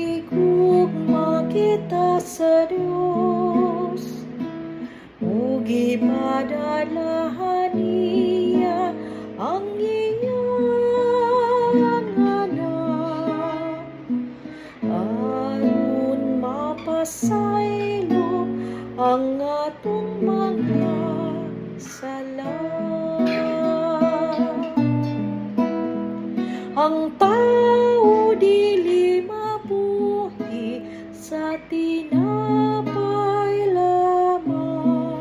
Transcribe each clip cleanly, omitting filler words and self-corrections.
Gihigugma kita sa Dios, o gipadalahan niya ang iyang anak, aron mapasaylo ang atong mga sala. Ang tao dili mabuhi sa tinapay lamang,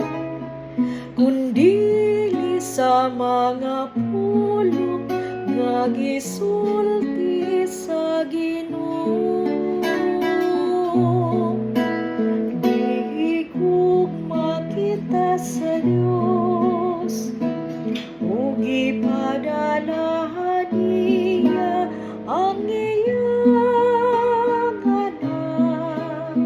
kundili sa mga pulong nga gisulti sa Ginoo. Gihigugma kita sa Dios, o gipadalahan niya ang iyang anak,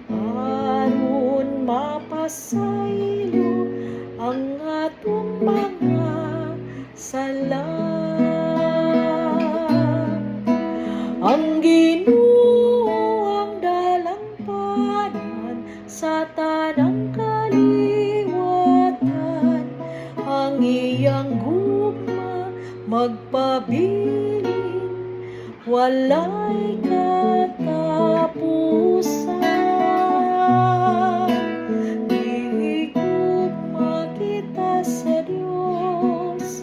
aron mapasaylo ang atong mga sala. Ang Ginoo ang dalampanan sa tanang kaliwatan, ang iyang gugma magpabilin, walay katapusan. Gihigugma kita sa Dios,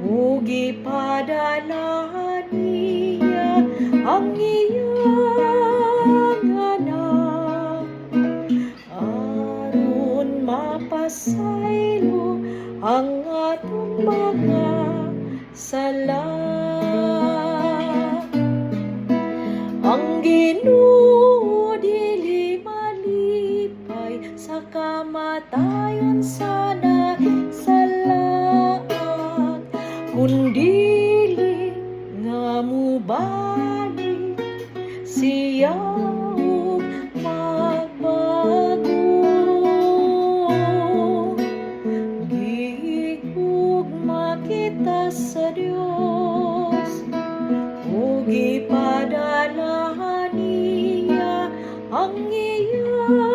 o gipadalahan niya ang iyang anak, aron mapasaylo ang atong mga sala. Ang Ginoo dili malipay sa kamatayon sa nagsalaat, kundili nga mubalik siya ug magbago. Gihigugma kita sa Dios, o gipadalahan niya ang iyang